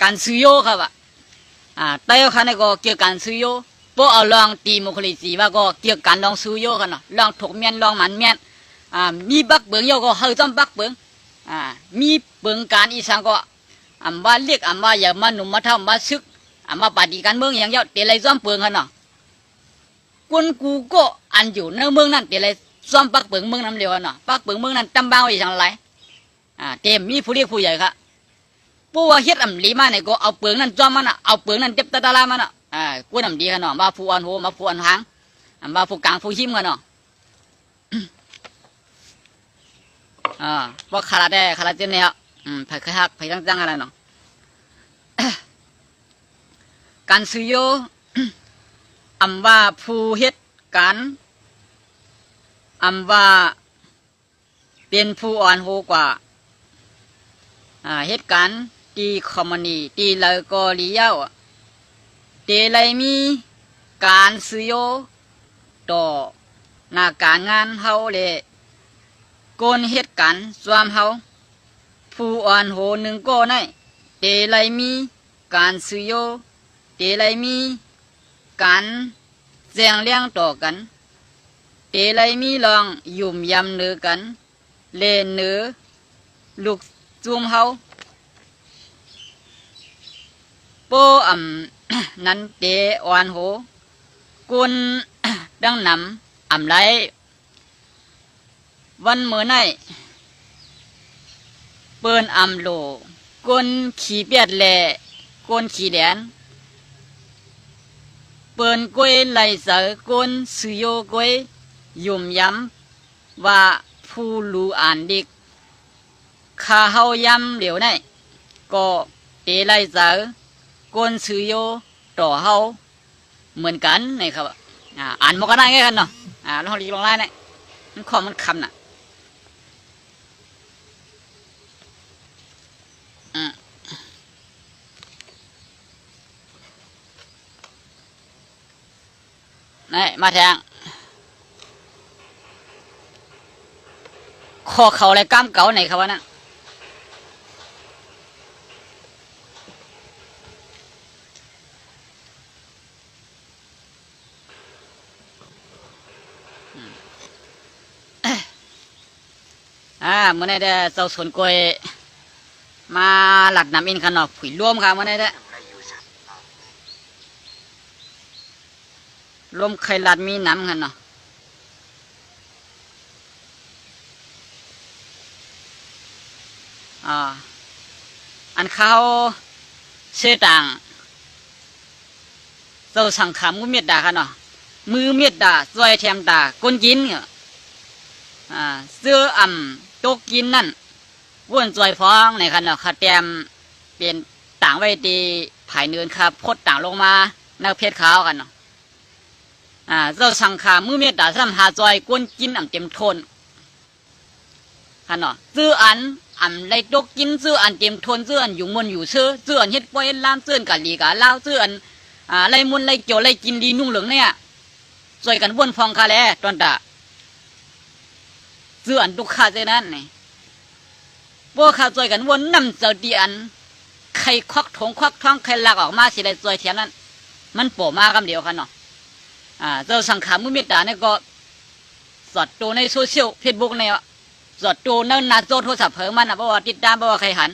การซื้อโยครับแต่ขันนี่ก็เกี่ยวกับการซื้อโยพวกเอาลองตีมุขลิจีว่าก็เกี่ยวกับการลองซื้อโยกันเนาะลองถกเมียนลองหมันเมียนมีบักเบิงโยก็เฮาจอมบักเบิงมีเบิงการอีสังก็ว่าเรียกว่าอย่ามาหนุ่มมาเท่ามาซึกมาปฏิการเมืองอย่างเดียวเดี๋ยวไรซ้อมเบิงกันเนาะคนกูก็อันอยู่ในเมืองนั้นเดี๋ยวไรซ้อมปักเบิงเมืองนั้นเดียวกันเนาะปักเบิงเมืองนั้นจำบ้าไว้อย่างไรเต็มมีผู้เรียกผู้ใหญ่ครับผู้ว่าเฮ็ดลีมาเนี่ยก็เอาเบิงนั้นซ้อมมันเอาเบิงนั้นเจ็บตาตาลามันกูนำดีกันเนาะมาผู้อันโหมาผู้อันหางมาผู้กลางผู้หิมกันเนาะว่าขาดได้ขาดเจนเนี่ยไผ่ขยักไผ่จังอะไรเนาะการซื้อโยว่าผู้เฮ็ดการว่าเป็นผู้อ่อนโหกว่าเฮ็ดการตีคอมมานีตีเลยก็เลี้ยวเตเลยมีการซื้อโยต่อหน้าการงานเฮาเลยกนเหตุการณ์ส่วนเฮาผู้อ่อนโหหนึ่งก็ได้เตเลยมีการซื้อโยเตเลยมีการแจ้งเลี้ยงต่อกันเตเลยมีลองยุ่มยำเนื้อกันเล่นเนื้อลูกจุ่มเฮาโปนั้นเตอ่อนโหกุนดังนำไรวันเมื่อไนเปิ้นโลกุนขี่เปียดแหล่กุนขี่แดนเปิ้นก้วยไหลเสือกุนสุโยก้วยยุ่มย้ำว่าผู้รู้อ่านดิกข้าเฮาย้ำเหลียวไนก็เตไหลเสือกนสุโยต่อเฮาเหมือนกันนี่ครับอ่านมันก็ได้ไงกันเนาะลองรีลองไล่เนี่ยมันข้อมันคำน่ะนี่มาแทงข้อเข่าอะไรกล้ามเก่าไหนครับวะนั่นเมื่อไหร่ได้เจ้าสวนกล้วยมาหลักน้ำอินขนอกผุยร่วมค่ะเมื่อไหร่ได้ร่วมไข่ลัดมีน้ำกันเนาะอันเขาเชื่อต่างเจ้าสังขารมือเมียดด่ากันเนาะมือเมียดด่าซอยแถมด่าก้นกินเนี่ยเสื้อตกกินนั่นว่นจอยฟ้องในคันเนาะขาแตมเป็นต่างไว้ตีผายเนินครับพดต่างลงมาแนวเพชรขาวกันเนาะเจ้าสังขามือเมียด่าซ้ำหาจอยก้นกินเต็มทนคันเนาะซื้อไรตกกินซื้อเต็มทนซื้ออยู่มนอยู่ซื้อเฮ็ดป่วยล้านซื้อกะลีกะเล่าซื้อไรมุนไรเกี่ยวไรกินดีนุ่งเหลืองเนี่ยจอยกันว่นฟองคาแลตอนตาซื้อทุกข้าเจนั้นนี่พวกข้าจอยกันวนน้ำเจ้าดีใครควักถงควักท้องใครหลักออกมาสิได้จอยเทียมนั้นมันโผล่มาคำเดียวกันเนาะเจ้าสังขารมุมิตาเนี่ยก็สอดตัวในโซเชียลเฟซบุ๊กเนี่ยสอดตัวนั่นนาโจโทรศัพท์เพิ่มมันเพราะว่าติดตามเพราะว่าใครหัน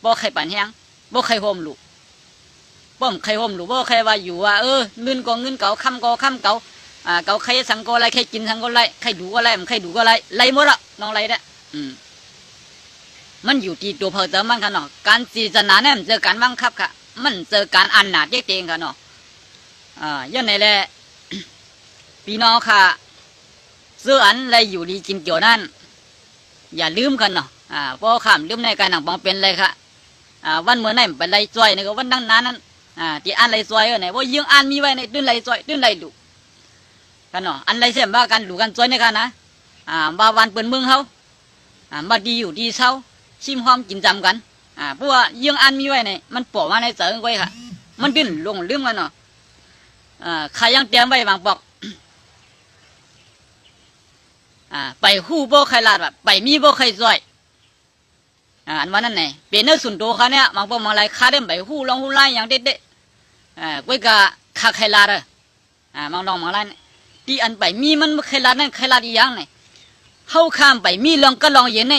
เพราะใครปั่นแห้งเพราะใครโฮมหลูป้อมใครโฮมหลูเพราะใครว่าอยู่ว่าเงินก็เงินเก่าคำก็คำเก่าเก่าใครสังก็ไรใครกินสังก็ไรใครดูก็ไรมันใครดูก็ไรไรหมดละน้องไรเนี่ยมันอยู่ที่ตัวเพอเติมมันกันเนาะการจีจนาเนี่ยมันเจอการบังคับค่ะมันเจอการอันหนาเจ๊เจงกันเนาะย้อนไหนแหละพี่น้องค่ะซื้ออะไรอยู่ดีกินเกี่ยวนั่นอย่าลืมกันเนาะเพราะข้ามลืมในการหนังบองเป็นเลยค่ะวันเมื่อไหร่เป็นไรจอยนี่ก็วันดังนั้นที่อันไรจอยไหนว่ายังอันมีไว้ในตื้นไรจอยตื้นไรดุกันเนาะอันไรเสียบ้ากันดูกันจอยในกันนะบาวันเปิดเมืองเขามาดีอยู่ดีเศร้าชิมหอมกินจำกันเพราะว่ายังอันมีไว้ในมันปอกมาในเสริงไว้ค่ะมันดิ้นลงลืมกันเนาะใครยังเตรียมไว้บางปอกไปหู้โบใครลาดแบบไปมีโบใครจอย อันวันนั้นไงเป็นเนื้อส่วนตัวเขาเนี่ยบางพวกบางไรข้าเดินไปหู้ลองหู้ไล่อย่างเด็ดๆกุ้ยกะข้าใครลาเลยบางน้องบางไรที่อันไปมีมันใครลานั่นใครลาอีกอย่างไงเข้าข้ามไปมีลองก็ลองเย็นไง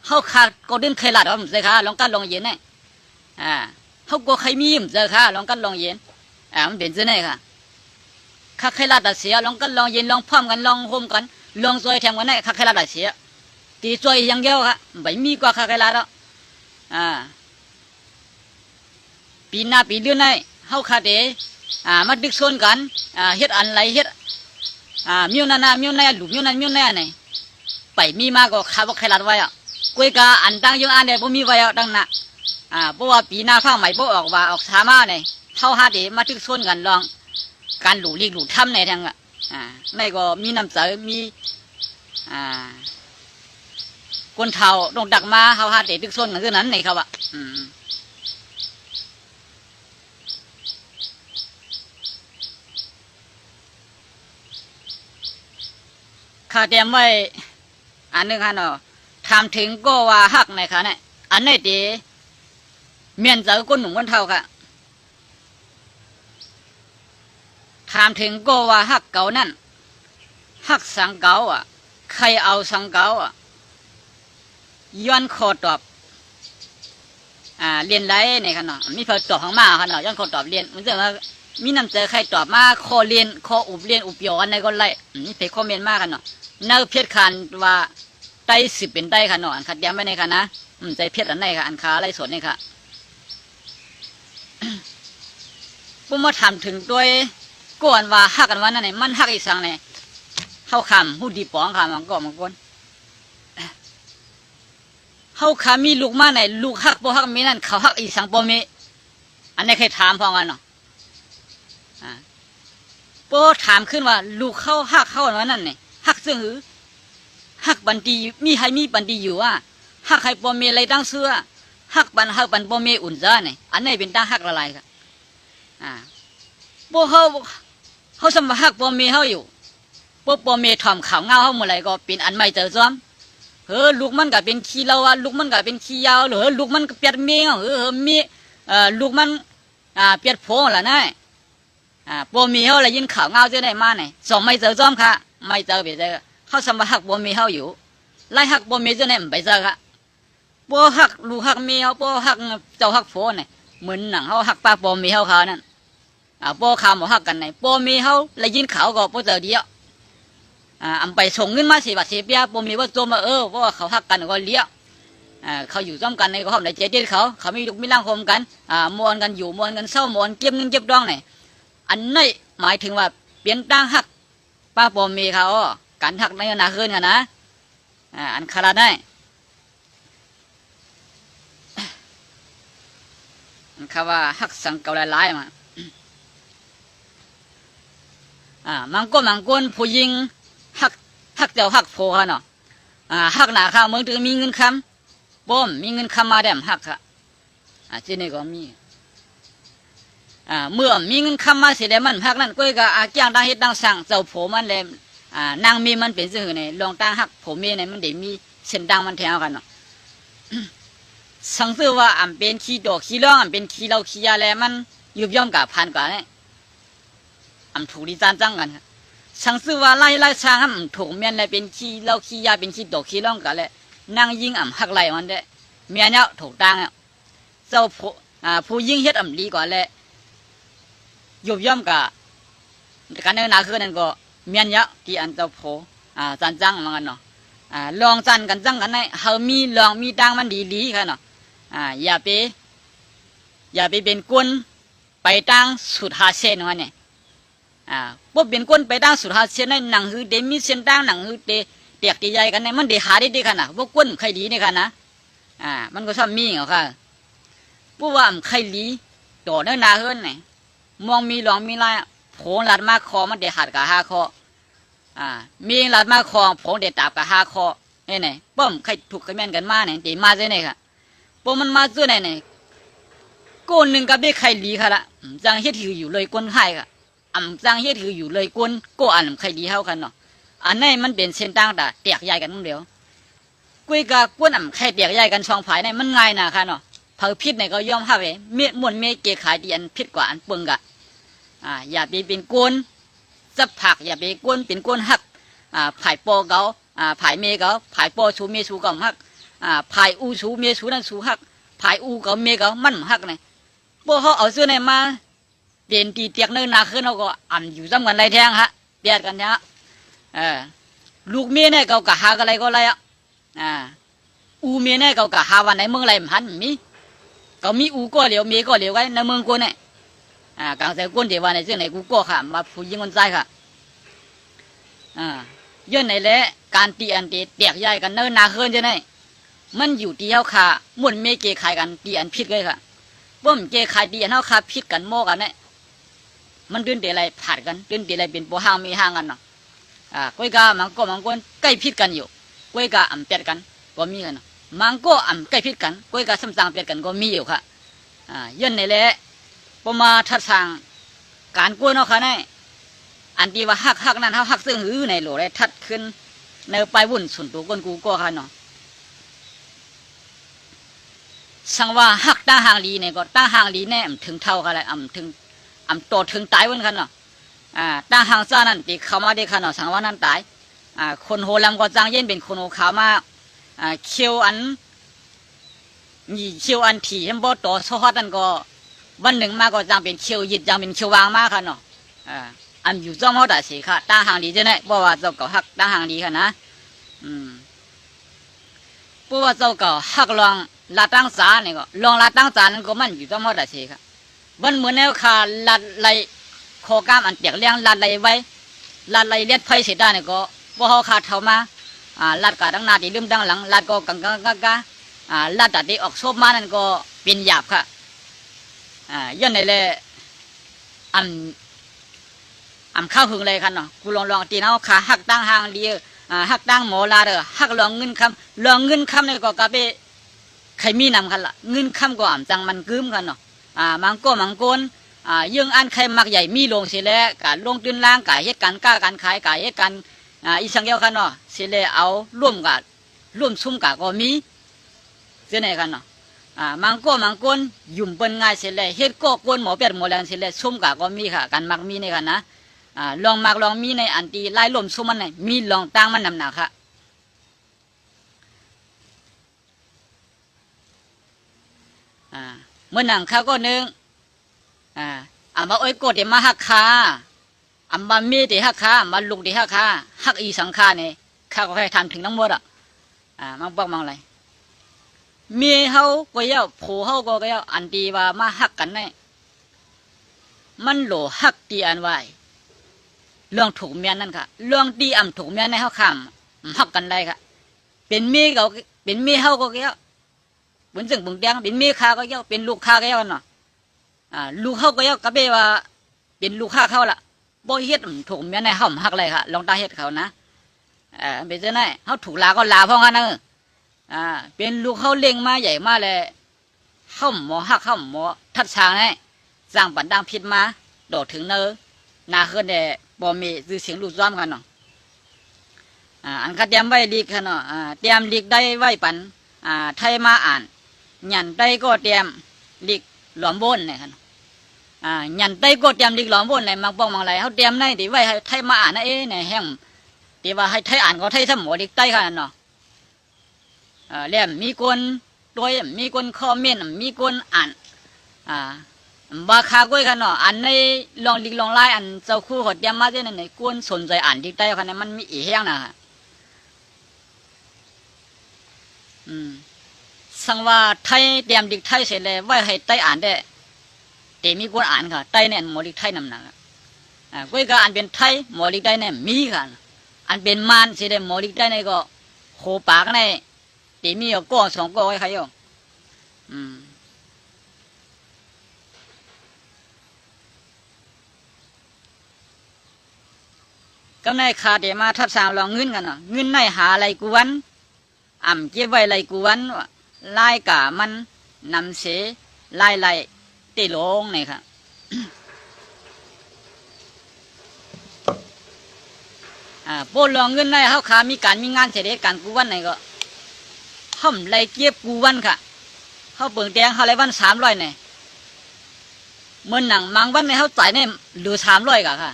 เข้าข้าก็เดินใครลาดผมเจอค่ะลองก็ลองเย็นไงเขาก็ใครมีผมเจอค่ะลองก็ลองเย็นมันเป็นเช่นไงค่ะข้าใครลาดเสียลองก็ลองเย็นลองพร้อมกันลองโฮมกันลองซอยแถมกันไงข้าใครลาดเสียตีซอยอย่างเดียวค่ะไปมีกว่าข้าใครลาดแล้วปีหน้าปีเดือนไหนเฮาคาเดมาดึกโซนกันเฮ็ดอันไรเฮ็ดมิวนามิวนาหลุมมิวนาไหนไปมีมาก็ข้าบอกใครลัดไว้กุ้ยกาอันตั้งยังอันเดียบ่มีไว้ดังน่ะเพราะว่าปีหน้าฟ้าใหม่บ่ออกว่าออกสามาไหนเฮาหาเดมาดึกโซนกันลองการหลุลีกหลุทำในทางไม่ก็มีน้ำใจมีคนเฒ่าต้องดักมาเฮาหาเดดึกโซนกันคือนั้นไหนครับข้าเตรียมไว้อันนึงค่ะเนาะทำถึงก็ว่าฮักในค่ะเนี่ยอันนี้ดีเมียนเจอคนหนุ่มคนเท่าค่ะทำถึงก็ว่าฮักเก่านั่นฮักสังเก่าใครเอาสังเก่าย้อนคอตอบเรียนไรเนี่ยค่ะเนาะมีเพิ่มตอบของมาค่ะเนาะย้อนคอตอบเรียนมันจะว่ามีน้ำใจใครตอบมาคอเรียนคออุบเรียนอุบย้อนในก็ไล่นี่เพจคอมเมนต์มากค่ะเนาะเนื้อเพียรคันว่าไตสิบเป็นไตค่ะเนาะอันขัดย้ำไว้ในค่ะนะใจเพียรอันไหนค่ะอันขาไรสดนี่ค่ะปุ๊บมาถามถึงตัวก่อนว่าฮักกันว่านั่นไหนมันฮักอีสังเนี่ยเข้าคำหูดีป๋องคำมันก็มันก้นเข้าคำมีลูกมาไหนลูกฮักบ่ฮักมีนั่นเขาฮักอีสังบ่มีอันนี้เคยถามพอกันเนาะโป้ถามขึ้นว่าลูกเข้าฮักเข้าว่านั่นเนี่ยฮักซึ่งหือฮักบันดีมีให้มีบันดีอยู่ฮักให้บ่มีอะไรตั้งเสื้อฮักบันบ่มีอุ่นจ้าเนี่ยอันนี้เป็นตั้งฮักละลายครับโป้เขาสมฮักบ่มีเขาอยู่โป้บ่มีถ่อมข่าวเงาเขาเมื่อไรก็เป็นอันไม่เจอซ้อมลูกมันก็เป็นขี้เล่าลูกมันก็เป็นขี้ยาวหรือลูกมันก็เปียดเมียมีลูกมันเปียดโผล่ละนะบ่มีเขาเลยยินข่าวเงาจะได้มาไหนสองไม่เจอซ้อมค่ะไม่เจอไปเจอเขาสมฮักบ่มีเขาอยู่ไล่ฮักบ่มีจะได้ไปเจอค่ะบ่ฮักลูกฮักเมียบ่ฮักเจ้าฮักโผล่เนี่ยเหมือนหนังเขาฮักป้าบ่มีเขานั่นบ่ข่าวบ่ฮักกันไหนบ่มีเขาเลยยินข่าวก็บ่เจอเดียวอำไปส่งเงินมา10 บาท10 เปียบ่มีว่าโจมเพราะว่าเขาฮักกันก็เลี้ยเขาอยู่ร่วมกันในก็ห้องในเจ๊เขามีลูกมีร่างคมกันมวนกันอยู่มวนกันเศร้ามวนเก็บเงินเก็บดองไหนอันนี้หมายถึงว่าเปลี่ยนตั้งฮักป้าบ่มีเขาการฮักในหนาขึ้นกันนะอันคาราได้อันคำว่าฮักสังเกาหลายๆมามังกรผู้หญิงฮักเจ้าฮักโผล่เนาะฮักหนาข้าวเมืองถึงมีเงินคำบ่มมีเงินคำมาแดมฮักค่ะที่นี่ก็มีเมื่อมีเงินคำมาเสียแล้วมันฮักนั่นก็ก็จ้างดังเฮ็ดดังสั่งเจ้าโผมันเลยนางมีมันเป็นสื่อในลองตั้งฮักผมมีในมันเดี๋ยวมีเส้นดังมันแถวกันเนาะสังเกตว่าเป็นขี้ดอกขี้ร้องเป็นขี้เหล้าขี้ยาแล้วมันยุบย่อมกับพันกว่าเนี่ยถูกดีจานจังกันสังสือว่าไล่ช้างถูกเมียนเลยเป็นขี้เหล้าขี้ยาเป็นขี้ดอกขี้ร้องกันเลยนางยิงหักไหลมันได้เมียเนี่ยถูกตั้งเจ้าผู้ยิงเฮ็ดดีกว่าเลยยุบย่อมกับการในนาคือนั่นก็เมียนเยอะที่อันเจ้าโผจันจังมันกันเนาะลองจันกันจังกันในเฮามีลองมีตังมันดีค่ะเนาะอย่าไปเป็นกุนไปตั้งสุดหาเส้นวันเนี่ยพวกเป็นกุนไปตั้งสุดหาเส้นในหนังหือเดมีเส้นตั้งหนังหือเดเตียกใหญ่กันในมันเดหาได้ค่ะนะพวกกุนใครดีเนี่ยค่ะนะมันก็ชอบมีเหรอค่ะพวกว่าใครดีต่อเนื้อนาเฮิรนเนี่ยมองมีหลองมีลายโผล่หลัดมาคอมันเดหัดกับ5 คอมีหลัดมาคอโผล่เดตับกับ5 คอเนี่ยป้อมใครถูกกันแม่นกันมาเนี่ยตีมาเจ้าเนี่ยค่ะป้อมมันมาเจ้าเนี่ยก้นหนึ่งกับได้ใครดีค่ะละจังเฮ็ดถืออยู่เลยก้นให้ค่ะจังเฮ็ดถืออยู่เลยก้นก็อันใครดีเท่ากันเนาะอันนี้มันเป็นเส้นตั้งแต่แตกใหญ่กันนั่นเดียว กุยกากวนใครเตียกใหญ่กันช่องผายในมันง่ายนะค่ะเนาะเผาพิษในก็ยอมห้าเวเมียมวนเมียเกขายดีอันพิษกว่าอันเปิงกะอย่าไปเป็นกวนจับผักอย่าไปกวนเป็นกวนหักผายโปเกาผายเมเกาผายโปชูเมชูก็หักผายอูชูเมชูนั่นชูหักผายอูก็เมเกามันหักเนี่ยพวกเขาเอาเสื้อในมาเปลี่ยนตีเตียกเนื้อนาขึ้นเราก็อยู่ซ้ำกันไรแทงฮะเดียดกันเนี่ยลูกเมียเนี่ยเขากะหาอะไรก็ไรอูเมียเนี่ยเขากะหาวันไหนเมืองไรมันมีเขามีอูก็เหลียวเมียก็เหลียวไว้ในเมืองกูเนี่ยกลางใจกูเดี๋ยววันไหนเจ้าไหนกูก็ค่ะมาผู้ยิงคนใจค่ะย้อนไหนแหละการตีอันตีเตียกใหญ่กันเนื้อนาขึ้นจะไหนมันอยู่ที่เขาขามุ่วนเมียเกขายกันตีอันพิษเลยค่ะบ่มเกขายตีอันเขาขาพิษกันโมกันเนี่ยมันดื้อเดี๋ยวอะไรผัดกันดื้อเดี๋ยวอะไรเป็นปัวห้างมีห้างกันเนาะก้อยกามังก็ใกล้พิษกันอยู่ก้อยกาเปลี่ยนกันก็มีกันเนาะมังก็ใกล้พิษกันก้อยกาซ้ำซางเปลี่ยนกันก็มีอยู่ค่ะย้อนไหนแหละพอมาทัดทางการกวนเอาค่ะเนี่ยอันที่ว่าหักนั้นเขาหักซึ่งหือในโหลได้ทัดขึ้นในไปวุ่นสุนตัวก้นกูก็ค่ะเนาะสังว่าหักตาหางลีเนี่ยก็ตาหางลีแน่ถึงเท่ากันเลยถึงโตถึงตายวันกันเนาะตาหางซ่านั่นตีเข้ามาได้ค่ะเนาะสังว่านั่นตายคนโหลำก็จางเย็นเป็นคนโหขาวมาเขียวอันนี่เขียวอันถี่ทั้งบ่ต่อซอดนั่นก็วันหนึ่งมาก็จางเป็นเขียวหยิดจางเป็นเขียววางมากค่ะเนาะอยู่จ้องเขาแต่สีค่ะตาหางลีจะเนี่ยเพราะว่าเจ้าเก่าหักตาหางลีค่ะนะเพราะว่าเจ้าเก่าหักลองลาตั้งสาเนี่ยก็ลองลาตั้งสานั่นก็มันอยู่จ้องเขาแต่สีค่ะวันเหมือนแนวขาลัดไหลคอกล้ามอันเปียกเลี้ยงลัดไหลไว้ลัดไหลเลียดไฟเสียได้เนี่ยก็พอเขาขาดเท่ามาลัดกาดังหน้าตีลืมดังหลังลัดก็กังลัดตัดที่ออกโซบมานั่นก็เป็นหยาบค่ะย้อนไหนเลยข้าวหึงเลยค่ะเนาะกูลองตีเอาขาหักตั้งหางดีหักตั้งหมอลาเด้อหักลองเงินคำเนี่ยก็กะไปใครมีนำกันละเงินคำก็จังมันกึ้มกันเนาะมังโกนยังอันใครมักใหญ่มีลงเสียแล้วการลงตื่นล่างการเหตุการณ์กล้าการขายการเหตุการณ์อีสังเกตกันเนาะเสียแล้วเอาร่วมซุ่มกะก็มีเสียไหนกันเนาะมังโกนยุ่มเป็นง่ายเสียแล้วเฮ็ดก็โกนหมอเป็ดหมอแรงเสียแล้วซุ่มกะก็มีค่ะการมักมีในกันนะลองมีในอันตีไล่ล่มซุ่มมันไหนมีลองตั้งมันนำหนักค่ะเมื่อหนังข้าก็นึงมาโอ้ยโกดเดี๋ยวมาหักขามามีเดี๋ยวหักขามาลุกเดี๋ยวหักอีสังขาเนี่ยข้าก็ให้ทำถึงทั้งหมดมังบอกมังอะไรมีเขาก็เย้าผูเขาก็เย้าอันตีว่ามาหักกันเนี่ยมันโหลหักตีอันไว้เรื่องถูกเมียนนั่นค่ะเรื่องตีถูกเมียนในเขาขำหักกันได้ค่ะเป็นเมียเขาก็เย้าเหมือนจึงบุญแดงเป็นเมียข้าก็เย้าเป็นลูกข้าก็เย้าเนาะลูกเขาก็เย้ากระเบว่าเป็นลูกข้าเขาล่ะบ่เฮ็ดถูกเมียในเขาหักเลยค่ะลองตาเฮ็ดเขานะเป็นเจ้าไหนเขาถูกลาก็ลาเพราะงั้นเนอะเป็นลูกเขาเลี้ยงมาใหญ่มาเลยเข้าหมอหักเข้าหมอทัดช้างให้สร้างปันดังผิดมาโดดถึงเนอนาขึ้นเดบ่มีซื้อเสียงลูกซ้อมกันเนาะอันคัดเตรียมไว้ดีกันเนาะเตรียมดีได้ไว้ปันไทยมาอ่านยันได้ก็เตรียมดีหลอมบนเนี่ยกันยันได้ก็เตรียมดีหลอมบนเลยมักป้องมังไรเขาเตรียมได้ดีไว้ให้ไทยมาอ่านนะเนี่ยแห้งดีว่าให้ไทยอ่านก็ไทยสมอดีได้กันเนาะเล่มมีคนตัวมีคนคอมเมนต์มีคนอ่านบาคาก้อยกันเนาะอันในลองดิกลองไล่อันเจ้าคู่เขาเตรียมมาเจ้าในกวนสนใจอ่านดิกได้กันเนี่ยมันมีอีแห้งนะสังว่าไทยเตรียมดิกไทยเสร็จเลยไว้ให้ไต้อ่านได้แต่มีคนอ่านค่ะไต้เนี่ยหมอดิกไทยนำหนักก้อยก็อ่านเป็นไทยหมอดิกได้เนี่ยมีค่ะอันเป็นมารเสร็จเลยหมอดิกได้เนี่ยก็โคปากเนี่ยแต่มีก็2ก็ไว้ใครอยู่ก็ในขาเดี๋ยวมาทัดสาวลองเงินกันเนาะเงินในหาอะไรกูวันเก็บไว้อะไรกูวันไล่กะมันนำเสไล่ตีลงนี่ค่ะโปลองเงินในเขาขามีการมีงานเสด็จการกูวันไหนก็ ห้อมไรเก็บกูวันค่ะเขาเปิงแดงเขาไรวัน300เนี่ยเมื่อหนังมังวันในเขาจ่ายเนี่ยเหลือ300กะค่ะ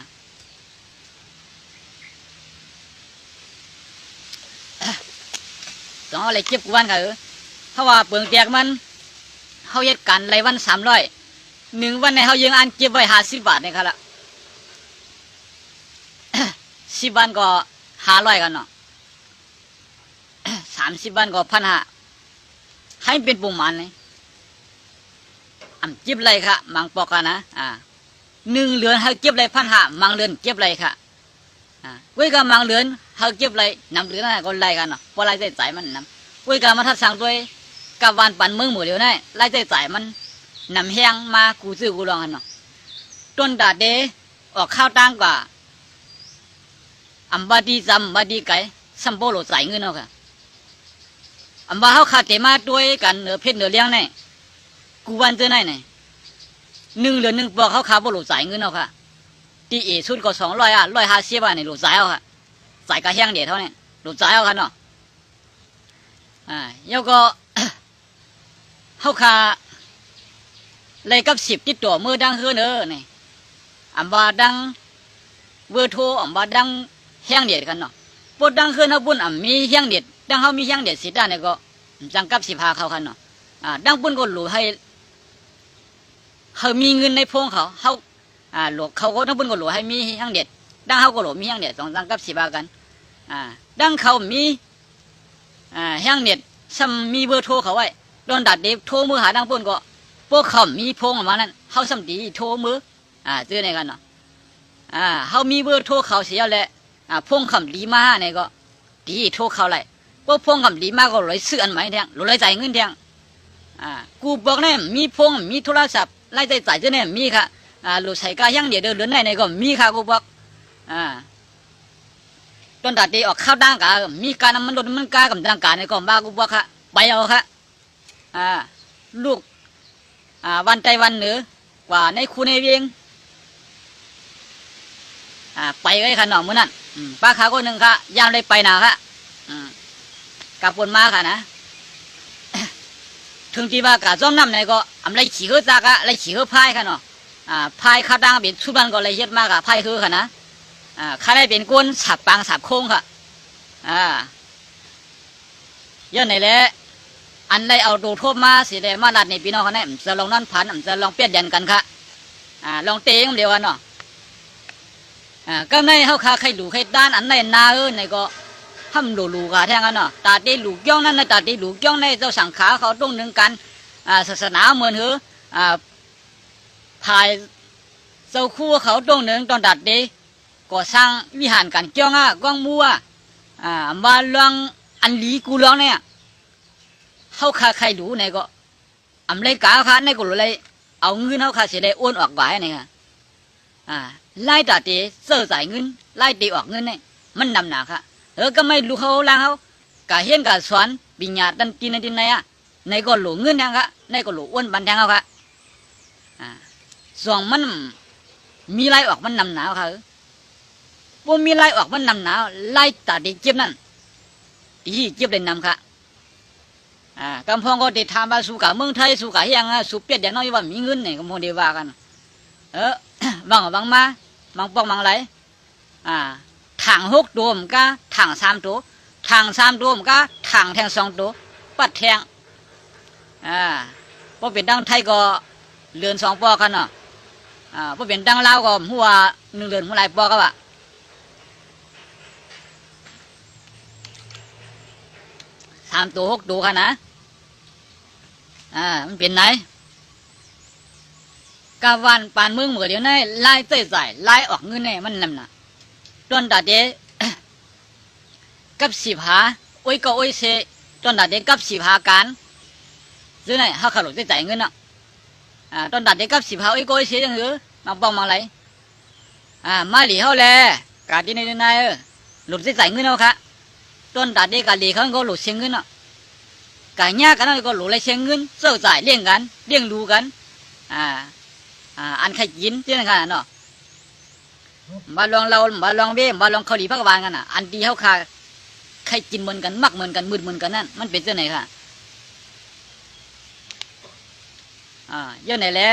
ต้องอะไรเก็บกูวันค่ะเพราะว่าเปิงแดงมันเขาเย็ดกันไรวัน300 1วันในเขายังอันเก็บไว้50 บาทเนี่ยค่ะละ10 วันก็500กันเนาะ30 วันก็1,500ให้เป็นประมาณนี้เก็บไรค่ะมังปอกกันนะ1 เดือนให้เก็บไร1,500มังเดือนเก็บไรค่ะเว้ยก็มังเดือนให้เก็บไรนำเดือนนั่นก็ไรกันเนาะพอไรใจมันนำเว้ยก็มาทัดสั่งด้วยกับวันปั่นเมืองหมู่เดียวนี่ไรใจมันนำแห้งมากูซื้อกูลองกันเนาะต้นดาเดออกข้าวตั้งกว่าบาดีจำบาดีไก่สัมโปโลใส่เงินเอาค่ะบาเขาขาดเตมาด้วยกันเหนือเพชรเหนือเลี้ยงนี่กูวันเจอไหนนี่1 เดือน 1 ปอกเขาขาโปโลใส่เงินเอาค่ะตีเอชุดก็200 150 บาทนี่โลใส่เอาค่ะใส่กระแห้งเดียวเท่านี้โลใส่เอาค่ะเนาะแล้วก็ เขาขาเลยกับ10ติดตัวมือดังเฮือนนี่บาดังเบอร์โทรบาดังแห้งเด็ดกันเนาะปวดดังขึ้นเขาบุญมีแห้งเด็ดดังเขามีแห้งเด็ดสิด้านเนี่ยก็จังกับ15เขาคันเนาะดังบุญก็หลูให้เขามีเงินในพงเขาหลวงเขาก็ทั้งบุญก็หลูให้มีแห้งเด็ดดังเขาก็หลูมีแห้งเด็ดจังกับ15กันดังเขามีแห้งเด็ดซ้ำมีเบอร์โทรเขาไว้โดนดัดเด็บโทรมือหาดังบุญก็พวกเขามีพงออกมานั้นเขาซ้ำดีโทรมือเจอในกันเนาะเขามีเบอร์โทรเขาเสียแล้วพงคำดีมาเนี่ยก็ดีโทรเขาเลยพวกพงคำดีมาก็เลยซื้ออันใหม่แทงเลยจ่ายเงินแทงกูบอกเนี่ยมีพงมีโทรศัพท์ไล่จ่ายเจ้าเนี่ยมีค่ะหลุดใส่กายังเดี๋ยวเดินไหนก็มีค่ะกูบอกต้นตัดดีออกข้าวด่างกะมีการนำมันลดมันกากับด่างกาเนี่ยก็มากูบอกค่ะไปเอาค่ะลูกวันใจวันเหนือกว่าในคูในเวียงไปไว้ขนมมื้อนั้นป้าขาคนหนึ่งค่ะย่างได้ไปนาค่ะกับปนมาค่ะนะถึงที่ว่ากะจ้อมน้ำไหนก็ไรขี่เฮือจากะไรขี่เฮือพายค่ะเนาะพายข้าดังเป็นชุดมันก็เลยเย็ดมากะพายเฮือค่ะนะข้าได้เป็นก้นสับปางสับโค้งค่ะย้อนไหนแหละอันได้เอาดูทบมาสิได้มาลัดในพี่น้องเขาเนี่ยจะลองนั่นผันจะลองเปลี่ยนยันกันค่ะลองเตะกันเดียวกันเนาะก็ในเขาขาใครดูใครด้านอันในนาในก็ทำหลูกาแทงกันเนาะตาตีหลูกย่องนั่นนะตาตีหลูกย่องในเจ้าสังขาเขาต้องหนึ่งกันศาสนาเหมือนหือภายเจ้าคู่เขาต้องหนึ่งตอนดัดดีก็สร้างวิหารกันเกี่ยงก้องมัวมาลองอันลีกูลองเนี่ยเขาขาใครดูในก็ไรกาขาในก็เลยเอาเงินเขาขาเสียได้อ้วนออกไว้เนี่ยค่ะไล่ตาตีเสื้อใส่เงินไล่ตีออกเงินเนี่ยมันนำหนักค่ะก็ไม่รู้เขาล้างเขากะเฮียนกะสวนปิญญาดันกินในดินในในก็หลูเงินแทงค่ะในก็หลูอ้วนบันแทงเขาค่ะส่วนมันมีไล่ออกมันนำหนาวค่ะพวกมีไล่ออกมันนำหนาวไล่ตาตีเจ็บนั่นตีเจ็บเลยนำค่ะกำพองก็ติดทำมาสู่กับเมืองไทยสู่กับยังสู่เปียดอย่างน้อยว่ามีเงินเนี่ยก็โมเดว่ากันบางมาบางปองบางไหลถัง6 ตัวมันก็ถัง3 ตัวถัง3 ตัวมันก็ถังแทง2 ตัวปัดแทงพอเป็นดังไทยก็เรือน2 ปอกันเนาะพอเป็นดังลาวก็หัว1 เรือนหัวหลายปอก็ว่า3 ตัว 6 ตัวกันนะมันเป็นไหนกาวันปานเมืองเหมือนเดียวนี่ไล่เต้ใส่ไล่ออกเงินเนี่ยมันนำน่ะต้นดาเดกับ15โอ้ยก็โอ้ยเสต้นดาเดกับ15การซื้อไหนเขาขลุ่ยจ่ายเงินเนาะต้นดาเดกับ15โอ้ยก็โอ้ยเสจังหือมาบ้องมาไหลมาหลีเขาแลกาดีในนายหลุดจ่ายเงินเอาค่ะต้นดาเดกาหลีเขาก็หลุดเชียงเงินเนาะกาญากันก็หลุดเลยเชียงเงินเสื้อจ่ายเลี้ยงกันเลี้ยงดูกันอันใครกินเจ้าหน้าที่เนาะมาลองเรามาลองเบ้มาลองเขาดีพักวานกันอันดีเขาค่ะใครกินเหมือนกันมักเหมือนกันมืดเหมือนกันนั่นมันเป็นเจ้าไหนค่ะ ย้อนไหนแหละ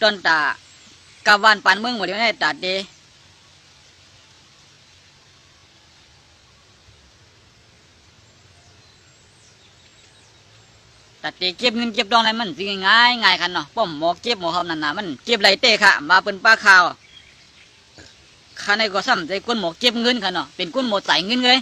ตอนตากะวันปานเมืองหมดเลยตัดเดตัดเดเก็บเงินเก็บดองอะไรมันสิง่ายง่ายกันเนาะป้อมหมอเก็บหมอเขานั่นน่ะมันเก็บไรเต้ค่ะมาเป็นป้าข่าวข้าในก็ซ้ำใจก้นหมอเก็บเงินค่ะเนาะเป็นก้นหมอใส่เงินเลย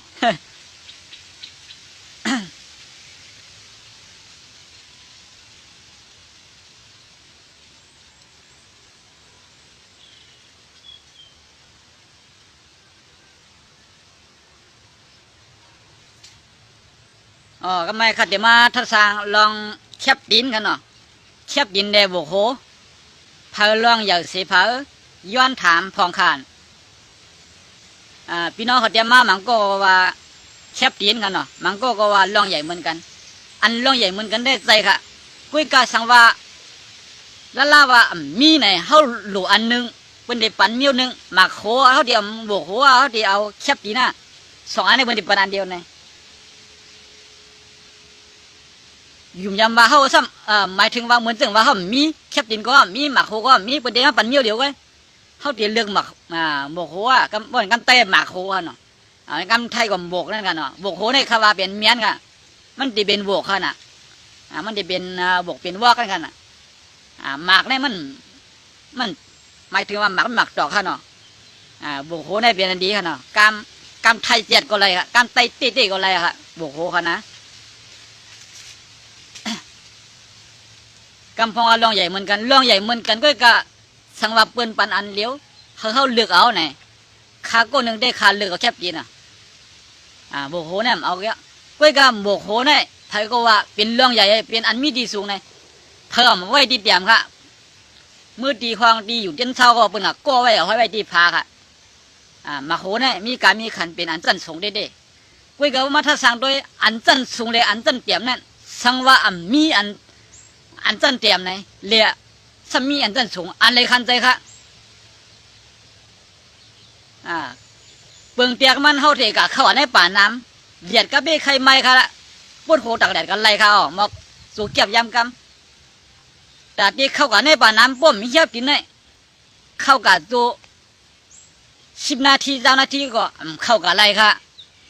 อ๋อก็ไม่ขัดเดี๋ยวมาทัศน์ลองแคบดินกันเนาะแคบดินแดบวกโหเพอลองอยากเสียเพอย้อนถามพองขานพี่น้องเขาเดี๋ยวมามันก็ว่าแคบดินกันเนาะมันก็ว่าลองใหญ่เหมือนกันอันลองใหญ่เหมือนกันได้ใจค่ะกุ้ยกาสังว่าละลาว่ามีไหนเขาหลูอันนึงเป็นเด็ปันมิ้วนึงหมักโหเขาเดี๋ยวบวกโหเขาเดี๋ยวเอาแคบดินน่ะสองอันในเป็นเด็ปันอันเดียวไงยุ่มยำว่าเขาซ้ำหมายถึงว่าเหมือนถึงว่าเขามีแคบดินก็มีหมักโคก็มีประเดี๋ยวปันเมียวเดียวกันเขาเดี๋ยวเลือกหมักโบกโคกำบ่นกำเต้หมักโคกันเนาะกำไทยกับโบกนั่นกันเนาะโบกโคในคำว่าเป็นเมียนกันมันจะเป็นโบกกันน่ะมันจะเป็นโบกเป็นวอกกันน่ะหมักนี่มันหมายถึงว่าหมักดอกกันเนาะโบกโคในเป็นอันดีกันเนาะกำไทยเจ็ดก็เลยค่ะกำไตตีก็เลยค่ะโบกโคกันนะกำพองลองใหญ่เหมือนกันลองใหญ่เหมือนกันก็สังว่าเปิ้นปันอันเลี้ยวเขาเลือกเอาไหนขาโก้หนึ่งได้ขาเลือกเอาแคบจีนโบกโหเนี่ยเอาเงี้ยก็โบกโหเนี่ยไทยก็ว่าเป็นลองใหญ่เป็นอันมีดีสูงในเพิ่มไว้ดีเดียมค่ะมือดีควางดีอยู่จนเช้าก็เปิ้นก็ไว้เอาไว้ดีพาค่ะมาโหเนี่ยมีการมีขันเป็นอันจันสูงได้ก็ว่ามาถ้าสั่งโดยอันจันสูงเลยอันจันเตียมนั่นสังว่ามีอันจันเตรียมไหนเลี้ยสมีอันจันสูงอันเลยคันใจค่ะเปิงเตียกมันเข้าเทกะเข้าในป่าน้ำเดียดกะเบ้ไข่ไม้ค่ะละปุ้นโหตักแดดกันไล่ค่ะหมอกสู่เก็บยำกำแต่ที่เข้ากันในป่าน้ำป้อมมีเย็บกินได้เข้ากันตัว10 นาที20 นาทีก็เข้ากันไล่ค่ะ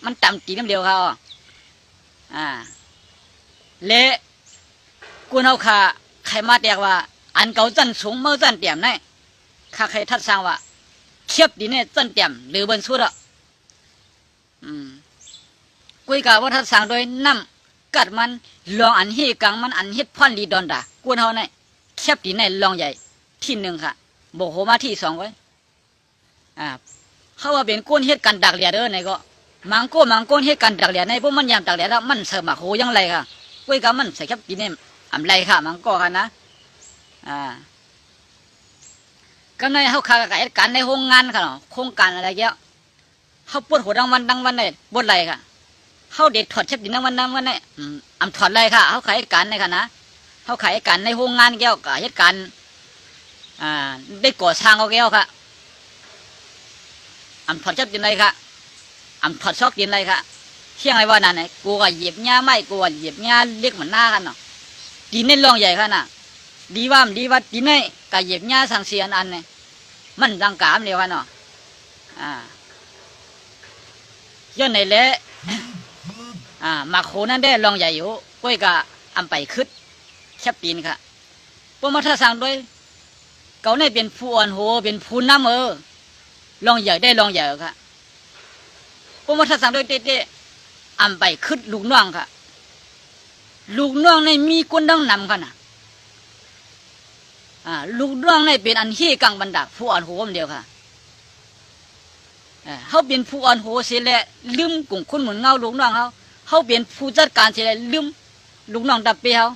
มันต่ำจีน้ำเดียวค่ะเละกูเอาขาใครมาเตียกว่าอันเก่าจันสูงเมื่อจันเตียมนี่ข้าใครทัดสร้างว่าเทียบดีเนี่ยจันเตียมหรือบนสุดอ่ะกุยกาว่าทัดสร้างโดยน้ำกัดมันลองอันฮีกังมันอันฮิตพ่อนดีดอนด่ากูเอาเนี่ยเทียบดีเนี่ยลองใหญ่ที่1ค่ะโบกโหมาที่2ไว้เขาว่าเป็นก้นเฮ็ดกันดักเหลียเด้อไหนก็มังก้นเฮ็ดกันดักเหลียในพวกมันยามดักเหลียแล้วมันเสมาโหยังไรค่ะกุยกามันใส่เทียบดีเนี่ยไรค่ะมันก็ค่ะนะก็ในเขาขากับการในโรงงานค่ะโครงการอะไรเงี้ยเขาปวดหัวดังวันเนี่ยปวดไรค่ะเขาเด็ดถอดเช็ดดินดังวันเนี่ยถอดไรค่ะเขาขายการในค่ะนะเขาขายการในโรงงานเกี่ยวกับเหตุการณ์ได้ก่อสร้างเขาเกี่ยวค่ะถอดเช็ดดินไรค่ะถอดซอกดินไรค่ะเที่ยงไรว่านั่นไงกูก็เหยียบหญ้าไม่กูก็เหยียบหญ้าเล็กเหมือนหน้ากันเนาะดินในลองใหญ่ขนาดดีว่าดินในกะเหยียบหญ้าสังเสียนอันเนี่ยมันรังกามเดียวกันเนาะย้อนในเละมาโคนั่นได้ลองใหญ่อยู่ก้อยกะไปคึดแคบปีนค่ะพวกมาถ้าสั่งด้วยเก่าในเป็นผู้อ่อนโหเป็นผู้น้ำลองใหญ่ได้ลองใหญ่ค่ะพวกมาถ้าสั่งด้วยเต้ไปคึดลูกน้องค่ะลูกน้องในมีคนดังนำกันลูกน้องในเป็นอันที่กังบรรดาผู้อ่อนโหมเดียวค่ะเขาเป็นผู้อ่อนโหเสียแล้วลืมกลุ่มคนเหมือนเงาลูกน้องเขาเป็นผู้จัดการเสียแล้วลืมลูกน้องดับเปเขา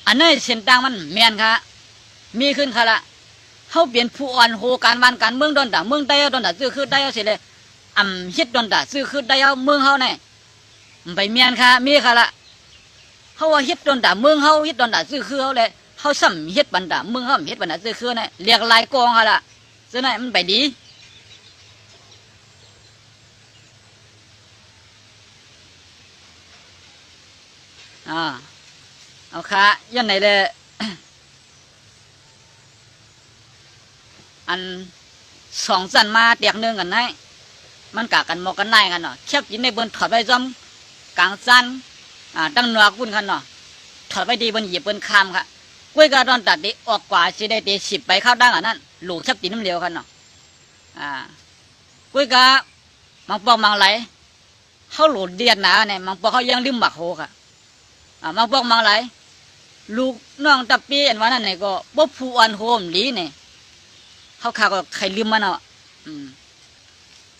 อันนี้เส้นทางมันแมนค่ะมีขึ้นค่ะละเขาเป็นผู้อ่อนโหการบ้านการเมืองดอนด่าเมืองได้ดอนด่าซื้อคือได้เสียเลยฮิตดอนด่าซื้อคือได้เมืองเขาเนี่ยไปเมียนค่ะมีค่ะละเขาว่าฮิตดอนด่าเมืองเขาฮิตดอนด่าซื้อคือเขาเลยเขาซ้ำฮิตบันด่าเมืองเขาฮิตบันด่าซื้อคือเนี่ยเรียกลายกองค่ะละซึ่งนั่นมันไปดี เอาค่ะยันไหนเลย อันสองสันมาเตียกเนื่องกันไงมันกะกันหมอกกันไนกันเนาะเทียบกินในบนถอดไว้จอมกลางสันตั้งหนวกพุ่นกันเนาะถอดไว้ดีบนหยิบบนคามค่ะกล้วยกระดอนตัดดิออกกว่าสิได้ตีสิบไปเข้าดังอันนั้นหลูกเทียบกินน้ำเหลวกันเนาะกล้วยกะมังปองมังไหลเขาหลุดเดียดหนาเนี่ยมังปองเขายังลืมหมักโหค่ะมังปองมังไหลลูกน้องตะปีอันวันนั้นเนี่ยก็บ่ผู้อันโหมดีเนี่ยเขาข่าก็ใครลืมมันเนาะ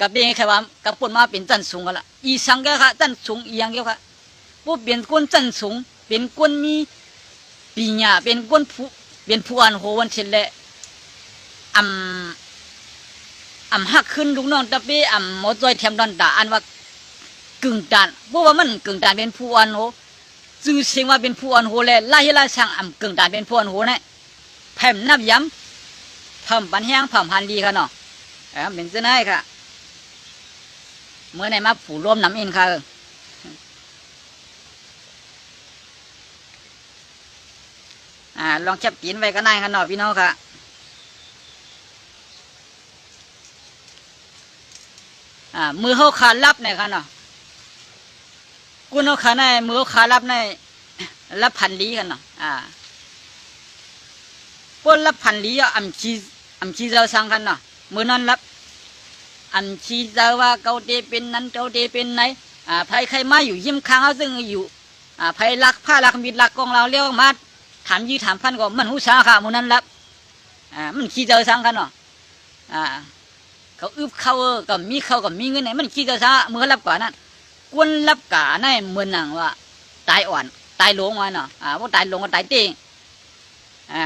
กับเป็นใครว่ากับปุ่นมาเป็นจันสูงกันละอีสังก็ค่ะจันสูงอีอย่างเดียวค่ะปุ๊บเป็นคนจันสูงเป็นคนมีปีญาเป็นคนผู้เป็นผู้อันโหวันเช่นเลยหักขึ้นลูกน้องตะปีหมดใจเทียมดอนตาอันว่ากึ่งตานเพราะว่ามันกึ่งตานเป็นผู้อันโหจื่อเสียงว่าเป็นผู้อันโหเลยไล่ให้ไล่ช่างกึ่งตานเป็นผู้อันโหเนี่ยแผ่นนับย้ำเพิ่มปันแห้งเพิ่มพันดีค่ะเนาะเป็นเส้นให้ค่ะเมื่อในมาผูร่วมน้ำอินค่ะลองจับกินไว้ก็ได้ค่ะเนาะพี่น้องค่ะมือเขาขารับเนี่ยค่ะเนาะกุนเขาขาในมือเขาขารับในรับพันลีกันเนาะพวกรับพันลีอัมชีเจ้าสังกันเนาะมือนั้นรับอันชีเจ้าว่าเกาเตเป็นนั้นเกาเตเป็นไหนไผใครมาอยู่ยิ้มค้างเขาซึ่งอยู่ไผรักผ้ารักมีดรักกองเราเลี้ยวมาถามยี่ถามพันก็มันหูชาค่ะมือนั้นรับมันชีเจ้าสังกันเนาะเขาอึบเขากับมีเขากับมีเงินไหนมันชีเจ้าสังมือรับกว่านั้นกวนรับกาในเมืองหนังว่าตายอ่อนตายหลงไว้เนาะว่าตายหลงก็ตายเต้ง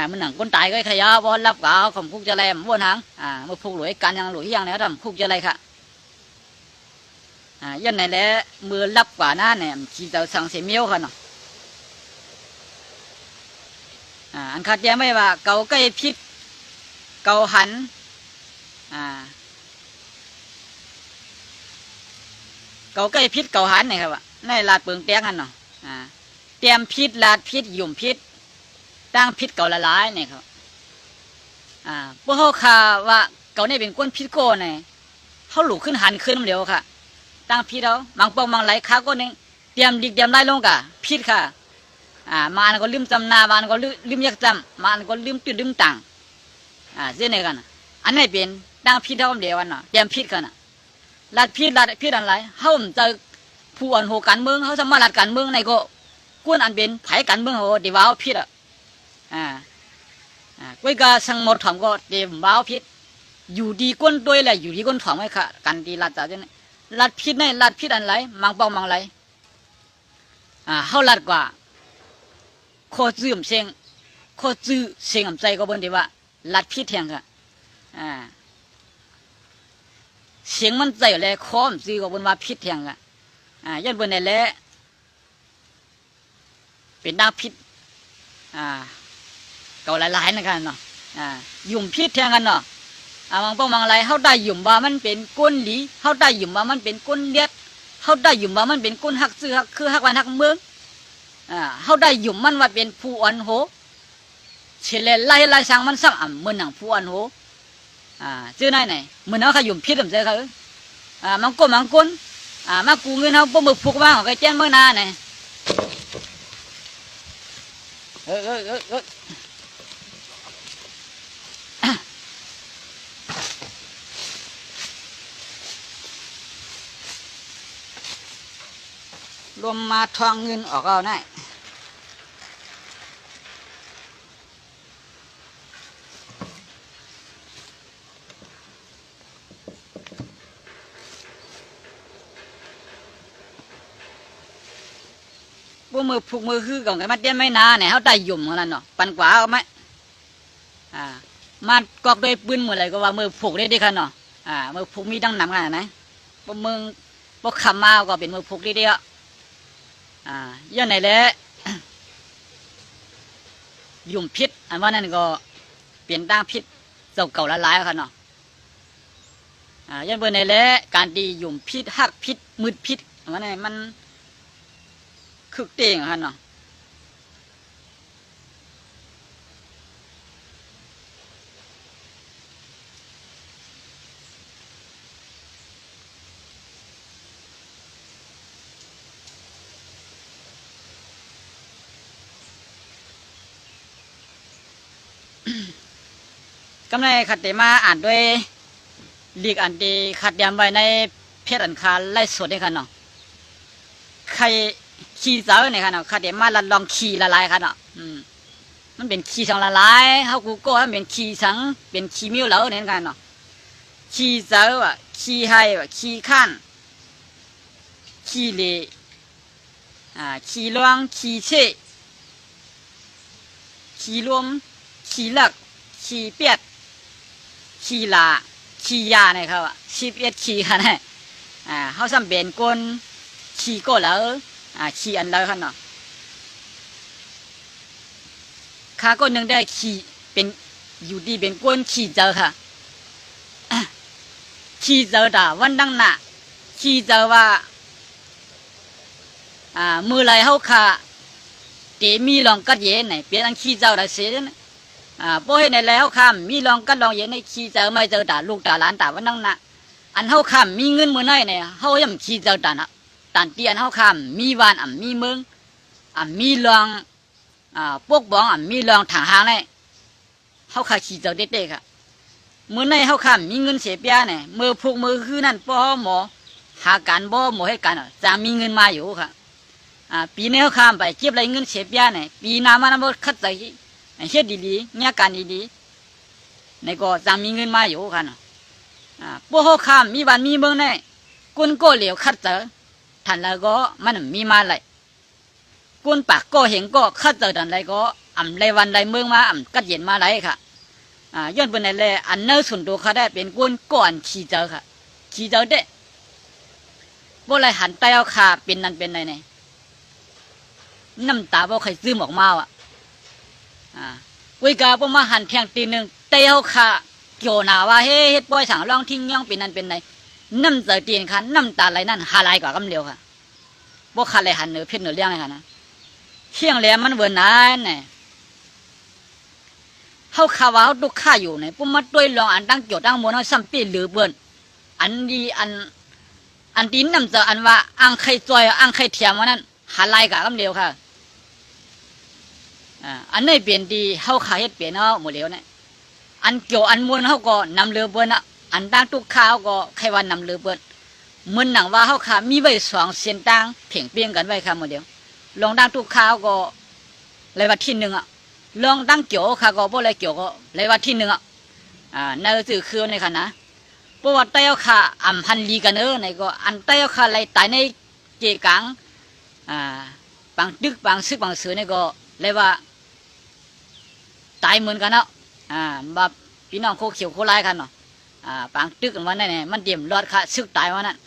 มันหนังคนตายก็ขยะว่ารับกาของคุกจะไรม้วนหางเมื่อพูกหลวยการยังหลวยยังแล้วทำคุกจะไรค่ะยันไหนแหละมือรับกว่านั้นเนี่ยชีเจ้าสังเสียเมียวค่ะเนาะอันขัดแย้งไม่ว่าเกาใกล้พิษเกาหันเกาใกล้พิษเกาหันเนี่ยครับว่าในลาดเปิงแตกกันเนาะเตรียมพิษลาดพิษหยุ่มพิษตั้งพิษเก่าละลายเนี่ยครับพวกเขาข่าว่าเก่าเนี่ยเป็นก้นพิษโก้เนี่ยเขาหลุกขึ้นหันขึ้นเร็วค่ะตั้งพิษเขาบางปองบางไหลขาก้นนึงเตรียมดิกเตรียมไล่ลงกะพิษค่ะมาอันก็ลืมจำนามาอันก็ลืมยักจำมาอันก็ลืมตื่นลืมตังเจ้าเนี่ยกันอันนี้เป็นตั้งพิษเขาเดียวกันเนาะเตรียมพิษกันลัดพิษอะไรเขาจะผู้อ่อนโหการเมืองเขาจะมาลัดการเมืองในก็ก้นอันเป็นไผ่การเมืองโหดีว่าพิษก้อยกาสังหมดถ่อมก็เดี๋ยวบ้าพิษอยู่ดีก้นด้วยแหละอยู่ดีก้นถ่อมไว้ค่ะกันดีลัดจากนี้ลัดพิษในลัดพิษอันไรมังปองมังไรเขาลัดกว่าโคจื้อเสียงโคจื้อเสียงใจก็เบิ่งดีว่าลัดพิษแทงค่ะเสียงมันใจเลยคอมซื้อก็เบิ่งว่าพิษแทงค่ะยันเบิ่งในแหละเป็นดาวพิษเก่าหลายๆนะครับเนาะหยุ่มพิษแทงกันเนาะบางป้องบางอะไรเขาได้หยุ่มว่ามันเป็นก้นหลีเขาได้หยุ่มว่ามันเป็นก้นเลียดเขาได้หยุ่มว่ามันเป็นก้นหักซื้อหักคือหักวันหักเมืองเขาได้หยุ่มมันว่าเป็นผู้อ่อนโหเฉลยไล่ช่างมันสักเหมือนหนังผู้อ่อนโหชื่อไหนเหมือนเขาขยุ่มพิษผมเจอเขามังก้นมากูเงินเขาปุ๊บมือผูกมาของไอ้แจ้งเมื่อนาเนี่ยรวมมาทองเงินออกเอาได้พวกมือผูกมือคือก่อนไงมาเตี้ยนไม่นาเนี่ยเขาได้หยุ่มกันเนาะปันกว่าเอาไหมมากอกโดยปืนมืออะไรก็ว่ามือผูกได้ดีค่ะเนาะมือผูกมีดังหนำกันนะพวกมึงพวกขำมาก็เป็นมือผูกได้ดีอ่ะย้อนไหนแหละหยุ่มพิษอันว่านั่นก็เปลี่ยนตั้งพิษเก่าละลายค่ะเนาะย้อนเบอร์ไหนแหละการดีหยุ่มพิษหักพิษมืดพิษอันว่านั่นมันคึกเต่งค่ะเนาะ กำในขัดเตมาอ่านด้วยลีกอันดีขัดยามไว้ในเพจอันคาไล่สดนี่ค่ะเนาะใครขี้เสือเนี่ยค่ะเนาะขัดเตมาละลองขี้ละลายค่ะเนาะมันเป็นขี้สังละลายเขากูก็เป็นขี้สังเป็นขี้มิ้วเหลาเนี่ยค่ะเนาะขี้เสือว่ะขี้ไห้ว่ะขี้ข้านขี้เละขี้ลวงขี้เช่ขี้รวมขี้หลักขี้เปียดขี้ลาขี้ยาเนี่ยครับ11ขี้ค่ะเนี่ยเขาซ้ำเป็นก้นขี้ก็แล้วขี้อันแล้วค่ะเนาะข้าก็นึงได้ขี้เป็นอยู่ดีเป็นก้นขี้เจอค่ะขี้เจอด่าวันดังหน้าขี้เจอว่ามือไรเขาขาเตมีลองกัดเย็นไหนเปลี่ยนอันขี้เจ้าได้เสียเนี่ยพอเห็นในแล้วข้ามมีลองกัดลองเย็นในขี้เจ้าไม่เจอด่าลูกด่าหลานด่าวันนั่งนะอันเขาข้ามมีเงินมือไหนเนี่ยเขาย่ำขี้เจ้าด่านะตันเตียนเขาข้ามมีวานมีเมืองมีลองพวกบ้องมีลองถังหางเนี่ยเขาขาขี้เจ้าเด็ดๆค่ะมือไหนเขาข้ามมีเงินเสียเปียเนี่ยมือพวกมือคือนั่นป้อหมอหาการบ่หมอให้การจะมีเงินมาอยู่ค่ะปีนี้เขาข้ามไปเก็บไรเงินเสียเปียเนี่ยปีหน้ามันบ่คัดใจเฮ็ดดีๆเนี่ยการดีๆในก็จะมีเงินมาอยู่ค่ะเนาะพวกเขาข้ามมีบ้านมีเมืองเนี่ยกุนก็เหลียวคัดเจอทันแล้วก็มันมีมาเลยกุนปากก็เห็นก็คัดเจอทันไรก็ไรวันไรเมืองมากัดเย็นมาไรค่ะย้อนเป็นอะไรอันเนื้อส่วนตัวเขาได้เป็นกุนก่อนขี่เจอค่ะขี่เจอเด้พวกไรหันใต้เอาขาเป็นนั่นเป็นไรเนี่ยน้ำตาบ่ใครซึมออกมาวิกาพวกมาหันแทงตีหนึ่งเตะเอาขาเกี่ยวหนาว่าเฮ็ดปล่อยสั่งลองทิ้งย่องเป็นนั่นเป็นไรน้ำใจตีนค่ะน้ำตาไหลนั่นหาไหลกว่ากำเดียวค่ะพวกขาไหลหันเหนือเพชรเหนือเลี้ยงเลยค่ะนะเที่ยงแหลมมันเวินนานเนี่ยเขาข่าวว่าเขาดุข้าอยู่เนี่ยพวกมาด้วยลองอันตั้งเกี่ยวตั้งมวลเขาซ้ำปีหรือเบิ่นอันดีอันตีนน้ำใจอันว่าอังไข่จอยอังไข่เทียมว่านั่นหาไหลกว่ากำเดียวค่ะอันนี้เปลี่ยนดีเขาขายเปลี่ยนเอาหมดแล้วเนี่ยอันเกี่ยวอันมวนเขาก็นำเรือเบิ้ลอันตั้งทุกข้าวก็ใครว่านำเรือเบิ้ลเหมือนหนังว่าเขาขามีไว้2เส้นตั้งเพ่งเปลี่ยนกันไว้ค่ะหมดเดียวลองตั้งทุกข้าวก็เลยว่าที่หนึ่งลองตั้งเกี่ยวค่ะก็บ่เลยเกี่ยวก็เลยว่าที่หนึ่งนั่นก็คือในค่ะนะเพราะว่าเต้าขาพันลีกันในก็อันเต้าขาเลยตายในเกกังบางดึกบางซึกบางเสือในก็เลยว่าตายเหมือนกันเนาะแบบพี่น้องโคเขียวโคลายกันเนาะปางตึกกันวันนั้นเนี่ยมันเดี่ยมรอดค่ะซึกตายวันนั้น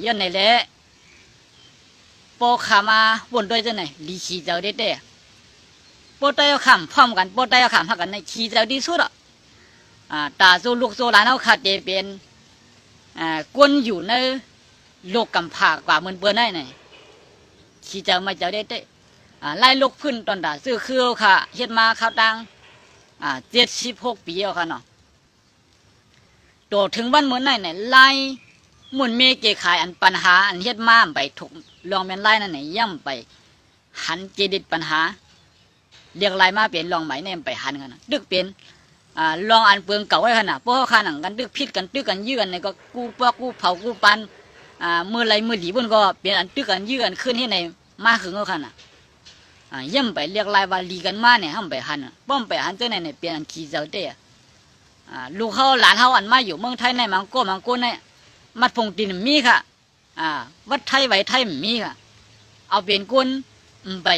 ย้อนในเละโปขามาบนด้วยเจ้าไหนลีขี้เจ้าเด็ดโปเตยขำพร้อมกันโปเตยขำหักกันในขี้เจ้าดีสุดตาโซลูกโซหลานเขาขาดเจเป็นกวนอยู่ในโลกกำผากว่าเหมือนเปื่อนได้เนี่ยขี้เจ้าไม่เจ้าเด็ดไล่ลูกพื้นตอนด่าซื้อคือค่ะเฮ็ดมาข้าวตัง76 ปีเอาค่ะเนาะโตถึงวันเหมือนไหนเนี่ยไล่หมุนเมเกขายอันปัญหาอันเฮ็ดมาไปถูกลองเป็นไล่นั่นไหนย่ำไปหันเจดิตปัญหาเรียกไล่มาเปลี่ยนลองไหมเนี่ยไปหันกันนะดึกเปลี่ยนลองอันเปลืองเก่าไว้ขนาดพวกเขาขนังกันดึกพิษกันตึกกันยื้อกันเนี่ยก็กูปอกกูเผากูปันมือไรมือหลีบนก็เปลี่ยนอันตึกกันยื้อกันขึ้นให้ในมาขึงเขาขนาดย่ำไปเรียกลายว่าลีกันมาเนี่ยห้ามไปหันป้อมไปหันเจ้าเนี่ยเปลี่ยนขี้เจ้าเต้ลูกเขาหลานเขาอันมาอยู่เมืองไทยในมังโก้เนี่ยมัดพงตินมีค่ะวัดไทยไหวไทยมีค่ะเอาเปลี่ยนก้นไป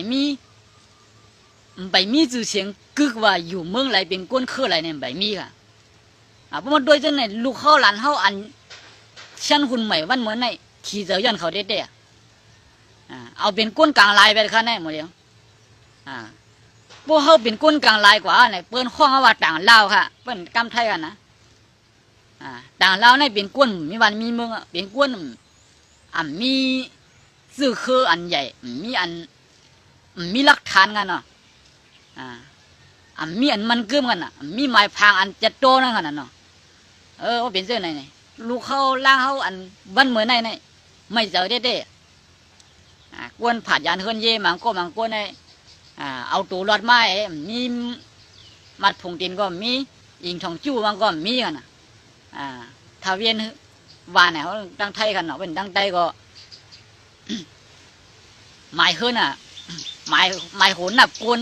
มีจื่อเสียงกึกว่าอยู่เมืองไรเป็นก้นคืออะไรเนี่ยไปมีค่ะเพราะมันโดยเจ้าเนี่ยลูกเขาหลานเขาอันชั้นหุ่นใหม่วันเหมือนในขี้เจ้ายันเขาเด็ดเอาเป็นก้นกลางลายไปค่ะแน่หมดเลยพวกเขาเป็นก้นกลางลายกว่าเนี่ยเปิ้นข้องเอาว่าต่างลาวค่ะเปิ้นกำไทยกันนะต่างลาวเนี่ยเป็นก้นมีวันมีเมืองเป็นก้นมีสื่อคืออันใหญ่มีหลักฐานกันเนาะมีอันมันเกิมกันมีไม้พางอันจะโตนั่นกันเนาะว่าเป็นเสื้อไหนเนี่ยลูกเขาล่างเขาอันวันเหมือนไหนไม่เจอเด้กวนผัดยานเฮือนเย่มังโก้เอาตัวรอดไม้มีมัดผงตินก็มี อิงทองจู้มันก็มีกันนะถ้าเวียนวานเนี่ยเขาตั้งไทยกันเนาะเป็นตั้งไทยก็ หมายขึ้นหมายโหนนับกุน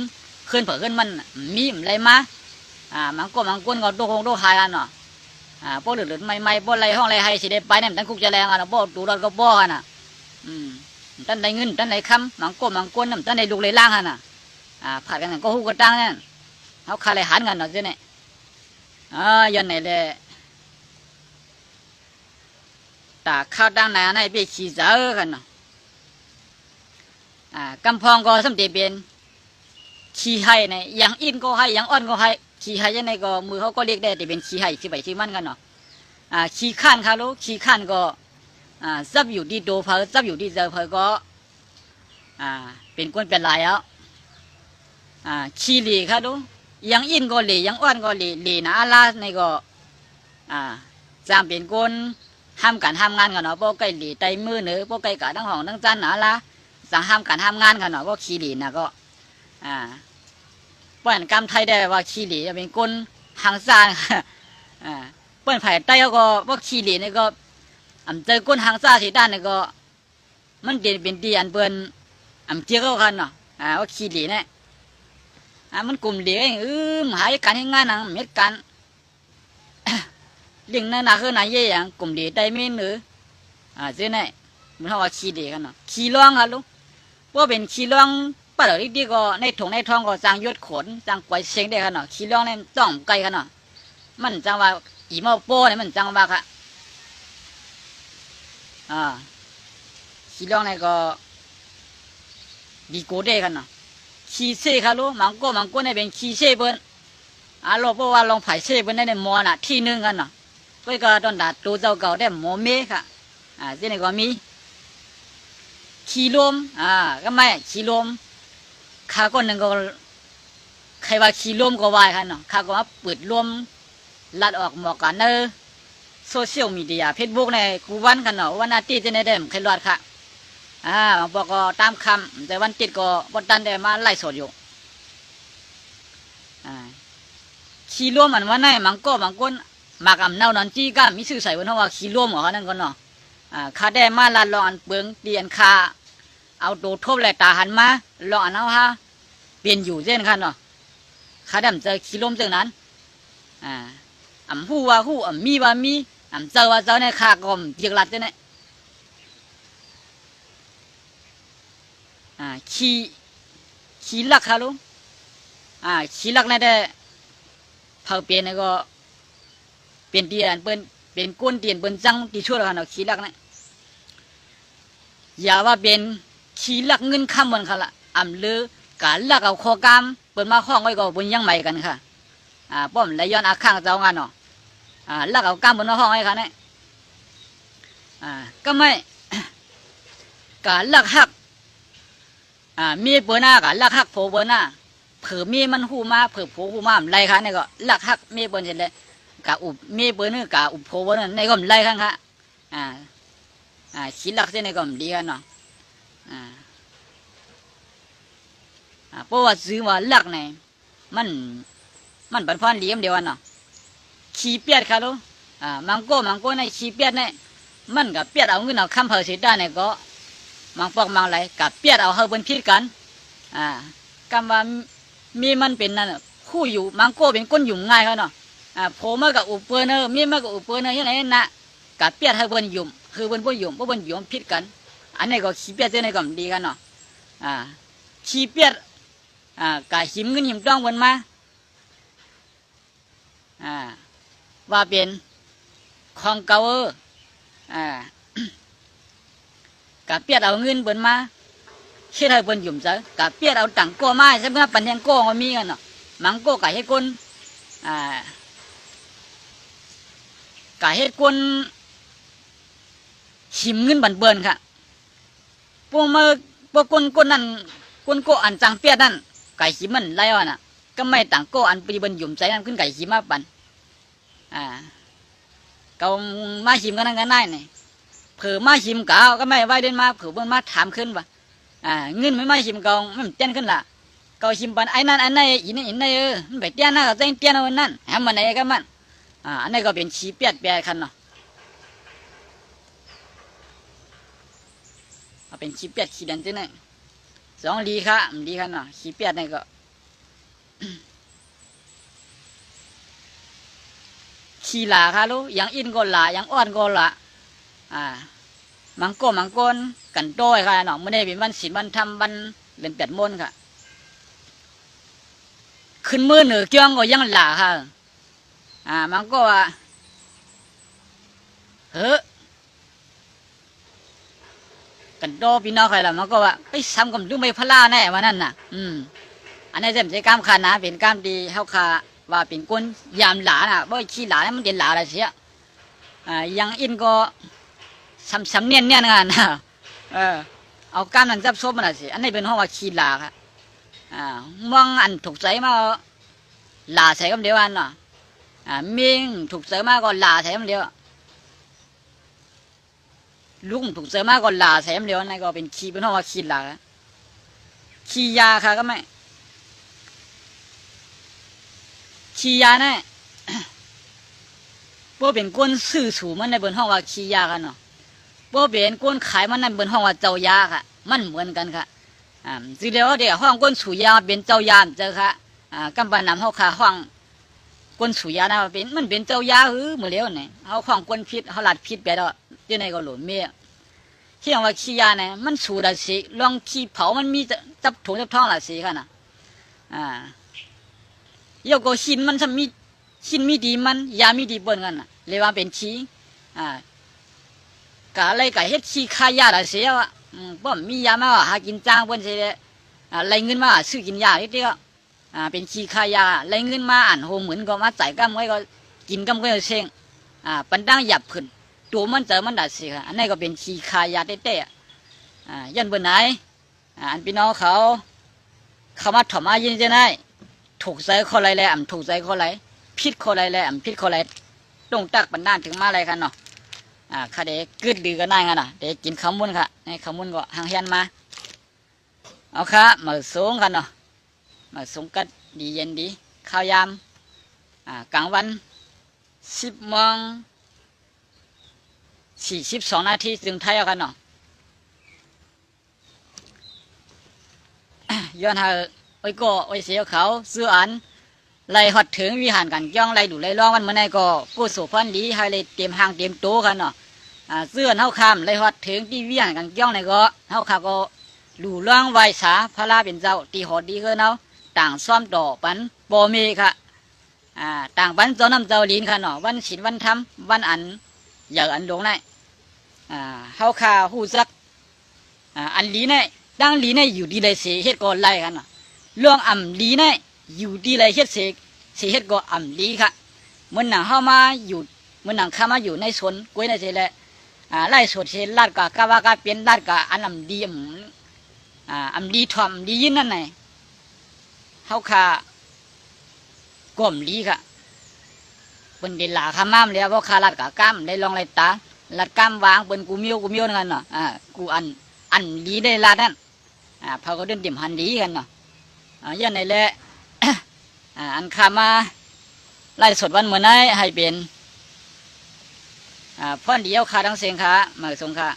ขึ้นเผื่อขึ้นมันมีอะไรมามันก้นก็โดคงโดหายกันเนาะพวกหรือไม่พวกอะไรห้องอะไรให้สิได้ไปเนี่ยตั้งคุกจะแรงกันเนาะพวกดูรถก็บ่กันตั้งได้เงินตั้งได้คำมันก้นนั่นตั้งได้ลูกเลยล่างกันผัดกันก็หูกระตังเนี่ยเขาคาเลยหันกันเนาะเจ้าเนี่ยยันไหนเลยตาข้าวดังไหนไหนไปขี้เสือกันเนาะกำพองก็สมเด็จเป็นขี้ไห้ในอย่างอินก็ให้อย่างอ่อนก็ให้ขี้ไห้ยังไงก็มือเขาก็เรียกได้แต่เป็นขี้ไห้ขี้ใบขี้มันกันเนาะขี้ข้านค่ะลูกขี้ข้านก็ซับอยู่ที่โดเพอซับอยู่ที่เจอเพอก็เป็นก้นเป็นลายแล้วขี้หลีค่ะลูกอย่างอินก็หลีอย่างอ่อนก็หลีนะอาลาในก็จำเป็นก้นห้ามการห้ามงานกันเนาะพวกไก่หลีไตมือเนื้อพวกไก่กะทั้งห้องทั้งจันนะละสั่งห้ามการห้ามงานกันเนาะก็ขี้หลีนะก็เปิ้นกรรมไทยได้ว่าขี้หลีจะเป็นก้นหางซานเปิ้นไผ่ไตก็ว่าขี้หลีนี่ก็เจอก้นหางซาสีด้านนี่ก็มันเป็นดีอันเปิ้นเจียก็กันเนาะว่าขี้หลีเนี่ยมันกลุ่มเหลียหายการให้งานนังเม็ดกันเรื่องนั้นคือไหนยี่อย่างกลุ่มเหลียได้ไม่หรือเจ้าเนี่ยมันเขาว่าขี้เหลียกันเนาะขี้ร้องครับลูกว่าเป็นขี้ร้องป้าเหล่านี้ก็ในถุงในท้องก็จางยศขนจางปล่อยเสียงได้กันเนาะขี้ร้องเนี่ยจ้องไกลกันเนาะมันจังว่าอีเมาโป้เนี่ยมันจังว่าค่ะขี้ร้องเนี่ยก็ดีโกได้กันเนาะขี้เซ่ค่ะลูกมังโก้เนี่ยเป็นขี้เซ่เปิ้นเราบอกว่าลองไผ่เซ่เปิ้นได้ในหมอน่ะที่นึงกันเนาะก็ตอนดัดตัวเจ้าเก่าได้หมอเมฆค่ะเจ้านี่ก็มีขี้ลมก็ไม่ขี้ลมข้าก็หนึ่งก็ใครว่าขี้ลมก็วายค่ะเนาะข้าก็มาเปิดลมลัดออกหมอกกันเนอโซเชียลมีเดียเฟซบุ๊กในกูวันกันเนาะวันอาทิตย์จะได้ใครรอดค่ะบางปอก็ตามคำแต่วันติดก็วันตันได้มาไล่สดอยู่ขี้ร่วมมันว่าไหนมังก้นมากำเน่านอนจี้ก้ามีชื่อใส่บนห้องว่าขี้ร่วมเหรอนั่นก็เนาะข้าได้มาลาลองอันเปิงเตียนคาเอาโดทบแหลกตาหันมาลองอันเอาฮะเปลี่ยนอยู่เช่นกันเนาะข้าได้เจอขี้ร่วมจังนั้นหูว่าหูมีว่ามีเจอว่าเจอในข้าก็เพียงหลัดเนี่ยขี้ลักค่ะลุงขี้ลักนั่นได้เผาเปลี่ยนก็เปลี่ยนเตียนเป็นก้นเตียนเป็นจังตีชั่วแล้วค่ะเนาะขี้ลักนี่อย่าว่าเป็นขี้ลักเงินข้ามวันค่ะละเลือการลักเอาคอกามเปิดมาห้องไว้ก็บนยังใหม่กันค่ะป้อมไหลย้อนอาข้างเจ้างานเนาะลักเอากามบนห้องไว้ค่ะเนี่ยก็ไม่ การลักหักมีเบอร์หน้ากับลักหักโผเบอร์หน้าเผื่อมีมันหูมาเผื่อโผหูมาไรคะนี่ก็ลักหักมีเบอร์เสร็จเลยกับอุบมีเบอร์นึงกับอุบโผเบอร์นั่นในก็ไรข้างค่ะขี้ลักเส้นในก็ดีกันเนาะเพราะว่าซื้อว่าลักเนี่ยมันเป็นพันเลี้ยมเดียวกันเนาะขี้เปียดค่ะลูกมังโก้ในขี้เปียดเนี่ยมันกับเปียดเอาเงินเอาคำเผาเสียได้เนี่ยก็มังปอกมังไหลกับเปียดเอาเฮาเป็นพิษกันกำว่ามีมันเป็นนั่นคู่อยู่มังโก้เป็นก้นยุ่มง่ายเขาเนาะโผมากับอุปเปอร์เนอร์มีมากับอุปเปอร์เนอร์ยังไงนะกับเปียดเฮาเป็นยุ่มคือเป็นผู้ยุ่มเพราะเป็นยุ่มพิษกันอันนี้ก็ขี้เปียดเจ้าในก็ดีกันเนาะขี้เปียดกับหิมเงินหิมต้องวนมาว่าเป็นของเก่ากับเปียดเอาเงินเบิ่นมาเชื่อให้เบิ่นหยุ่มซะกับเปียดเอาตังโก้มาใช่ไหมปันแทงโก้ก็มีกันเนาะมังโก้กับเฮ็ดก้นกับเฮ็ดก้นหิมเงินบันเบิ่นค่ะพวกมือพวกก้นนั่นก้นโก้อันจังเปียดนั่นไก่หิมมันไรวะน่ะก็ไม่ตังโก้อันปีเบิ่นหยุ่มใจนั่นขึ้นไก่หิมมาปันเกามาหิมกันนั่นกันได้เนี่ยเผื่อมาหิมเก่าก็ไม่ไหวเดินมาเผื่อเบิ่นมาถามขึ้นว่าเงินไม่มาหิมเก่าไม่เต้นขึ้นละ ก็ชิมปันไอ้นั่นไอ้นี่อินนี่อินนี่มันไปเตี้ยนะก็เต้นเตี้ยนะวันนั้นแฮมมันไหนกันมันอันนี้ก็เป็นขี้เปียดคันเนาะเป็นขี้เปียดขี้ดันที่นี่สองดีค่ะดีคันเนาะขี้เปียดนี่ก็ขี้หลาค่ะลูกยังอินก็หลายังอ้อนก็หลามังโกนกันโต้ยค่ะเนาะไม่ได้เป็นวันศีลวันธรรมวันเล่นแปดมนค่ะขึ้นมือเหนือเกี้ยงก็ยังหลาค่ะมันก็ว่ากันโตพี่น้องใครล่ะมันก็ว่าไปซ้ำกับดูไม่พลาแน่วันนั้นน่ะอันนี้จะเป็นกล้ามขานะเป็นกล้ามดีเขาขาว่าเป็นก้นยามหลาน่ะบ่ขี้หลาเนี่ยมันเด่นหลาอะไรเสียยังอินก็ซ้ำเนียนงานนะเอากล้ามนั้นจับซบมันน่ะสิอันนี้เป็นห้องว่าขี้หลาค่ะมองอันถูกใจมาหลาใส่กันเดียวอันเนาะมิงถูกใจมากก็หลาใส่กันเดียวลุงถูกใจมากก็หลาใส่กันเดียวนั่นก็เป็นขี้เป็นห้องว่าขี้หลาขี้ยาค่ะก็ไม่ขี้ยาเนี่ยพวกเป็นก้นซื่อสูมันในบนห้องว่าขี้ยากันเนาะพวกเป็นก้นขายมันในบนห้องว่าเจ้ายาค่ะมันเหมือนกันค่ะสิเดียวเดี๋ยวห้องก้นสูยาเป็นเจ้ายาเจอค่ะกำปั้นนำห้องขาห้องก้นสูยานะเป็นมันเป็นเจ้ายาเหมือนเดียวเนี่ยเขาห้องก้นพิษเขาหลัดพิษไปแล้วที่ไหนก็หลุดเมียที่ว่าขี้ยาเนี่ยมันสูดสิลองขี้เผามันมีจับถุงจับท้องหลัดสิค่ะนะยกก็หินมันทำมีหินมีดีมันยามีดีเปิ้นกันน่ะเรียกว่าเป็นขี้กะอะไรกะเฮ็ดขี้ขายยาละเสียวป้อมมียามาหากินจ้างเปิ้นสิเด้ไรเงินมาซื้อกินยานิดเดียวเป็นขี้ขายยาไรเงินมาโหเหมือนก็มาจ่ายกำไว้ก็กินกำก็เซ็งปันดังหยับขึ้นตัวมันเจอมันดัดสิค่ะอันนี้ก็เป็นขี้ขายยาเต้ๆยันเปิ้นไหนอันพี่น้องเขามาถมมายินจะได้ถูกใจคนไรแหละถูกใจคนไรพิษคนไรแหละพิษคนไรตรงตักปันด้านถึงมาอะไรกันเนาะค่ะเด็กกึดดื้อกันได้กันนะเด็กกินขมุนค่ะในขมุนก็หางเฮียนมาเอาค่ะมาสูงกันเนาะมาสูงกันดีเย็นดีข้าวยามกลางวัน10:42 นาทีถึงไทยเอากันเนาะย้อนหาไว้ก็ไว้เสียเขาซื้ออันไล่หอดถึงวิหารกันย่องไล่ดูไล่ร้องมันเมื่อไงก็กู้สุพันดีให้เลยเตรียมหางเตรียมโตกันเนาะเสื้อเท้าคำไล่หอดถึงที่วิหารกันย่องในก็เท้าคำก็ดูร้องไหวสาพระลาเป็นเจ้าตีหอดดีก็เนาะต่างซ้อมต่อปันโบเมค่ะต่างปันเจ้าน้ำเจ้าลินค่ะเนาะวันศีลวันธรรมวันอันอย่าอันหลงได้เท้าคาหูซักอันลีเนี่ยดังลีเนี่ยอยู่ดีเลยเสียเฮ็ดก็ไล่กันเนาะเรื่องอ่ำลีเนี่ยอยู่ดีเลยเฮ็ดเสียเฮ็ดก็อ่ำลีค่ะเมื่อหนังเข้ามาอยู่เมื่อหนังเข้ามาอยู่ในสวนกล้วยในเสแหละไล่สดเสลาดกะว่ากะเป็นลาดกะอันอ่ำดีอ่ำดีทอมดียินนั่นไงเขาขาก้มลีค่ะเป็นเดลาข้ามามเลยเพราะขาลาดกะก้ามได้ลองไรตาลาดก้ามวางเป็นกูเมียวนั่นเนาะกูอันลีได้ลาดนั่นพอก็เดินเดี่ยมหันลีกันเนาะยันไหนแหละอันขามาไล่สดวันเหมือนไงให้เป็นพ่อเดียวขาทั้งเสียงขามาส่งขา